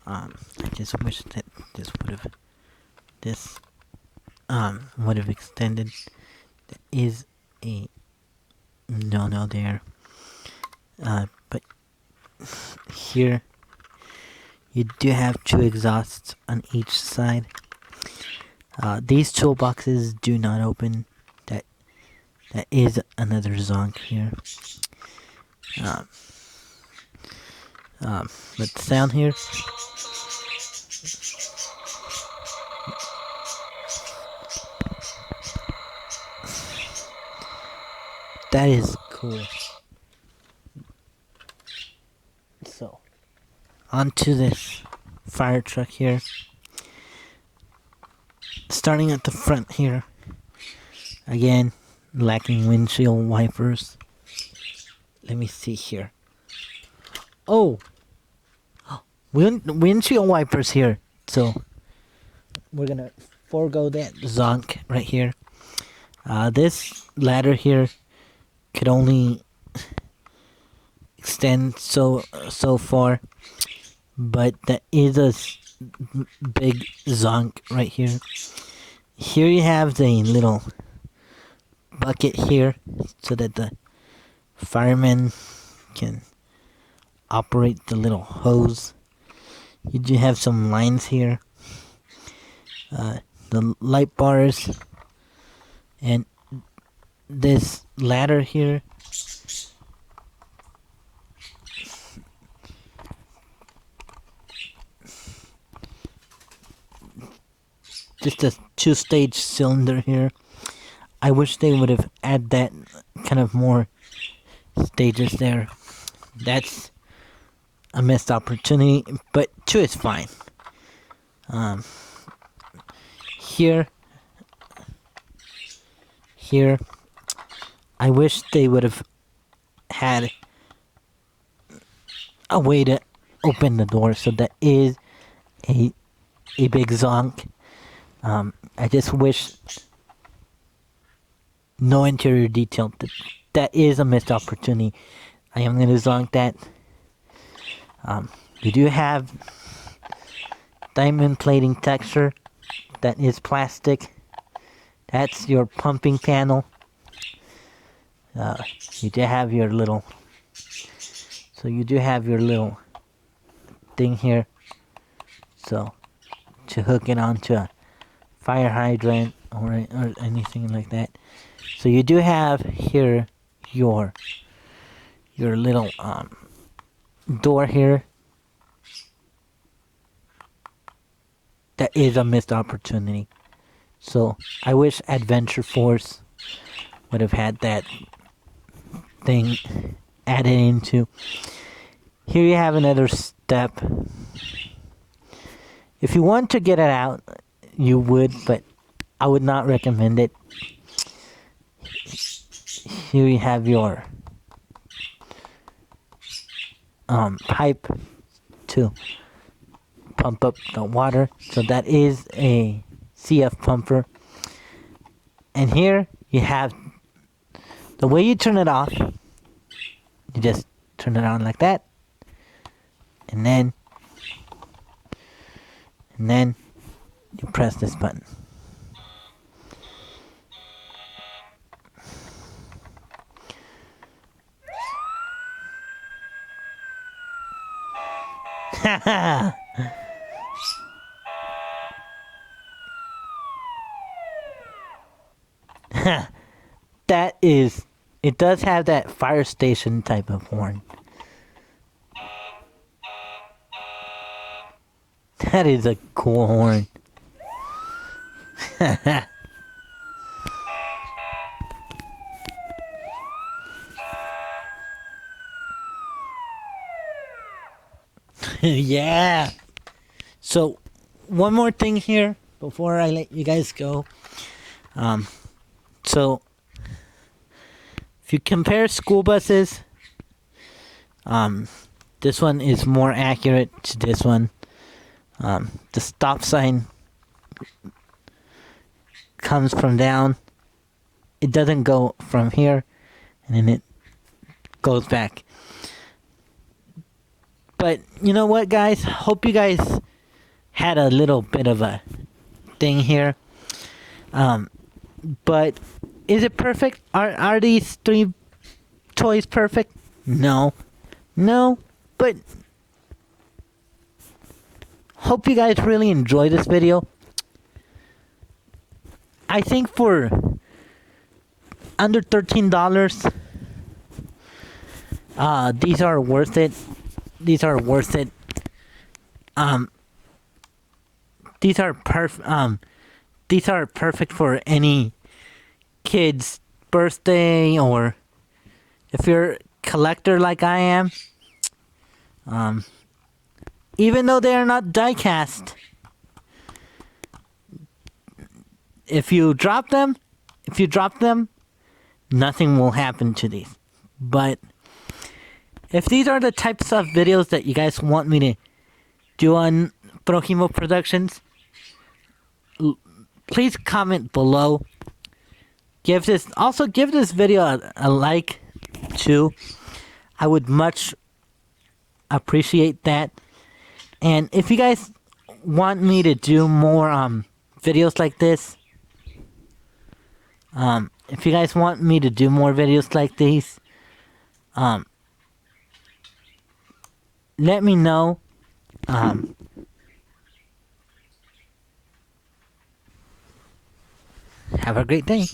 I just wish that this would have extended. There is a no there. But here you do have two exhausts on each side. These toolboxes do not open. That is another zonk here. But the sound here. That is cool. So, onto this fire truck here. Starting at the front here. Again, lacking windshield wipers. Let me see here. Oh! Windshield wipers here. So, we're gonna forego that zonk right here. This ladder here could only extend so far, but that is a big zonk right here. Here you have the little bucket here so that the firemen can operate the little hose. You do have some lines here, the light bars, and this ladder here. Just a two-stage cylinder here. I wish they would have added that kind of more stages there. That's a missed opportunity, but two is fine. Here, I wish they would have had a way to open the door, so that is a big zonk. I just wish no interior detail. That is a missed opportunity. I am going to zonk that. You do have diamond plating texture. That is plastic. That's your pumping panel. You do have your little... So you do have your little thing here. So, to hook it onto a fire hydrant or anything like that. So you do have here your little door here. That is a missed opportunity. So I wish Adventure Force would have had that thing added into. Here you have another step. If you want to get it out, you would, but I would not recommend it. Here you have your pipe to pump up the water. So that is a CF pumper. And here you have the way you turn it off. You just turn it on like that. And then you press this button. That is, it does have that fire station type of horn. That is a cool horn. Yeah. So, one more thing here before I let you guys go. So, if you compare school buses, this one is more accurate to this one. The stop sign comes from down. It doesn't go from here, and then it goes back. But you know what, guys? Hope you guys had a little bit of a thing here. But is it perfect? Are these 3 toys perfect? No. No, but hope you guys really enjoy this video. I think for under $13, these are worth it. These are worth it. These are perfect for any kid's birthday, or if you're a collector like I am. Even though they are not die cast, if you drop them, nothing will happen to these. But if these are the types of videos that you guys want me to do on Projimo Productions, please comment below. Give this video a like too. I would much appreciate that. And if you guys want me to do more videos like this, let me know. Have a great day.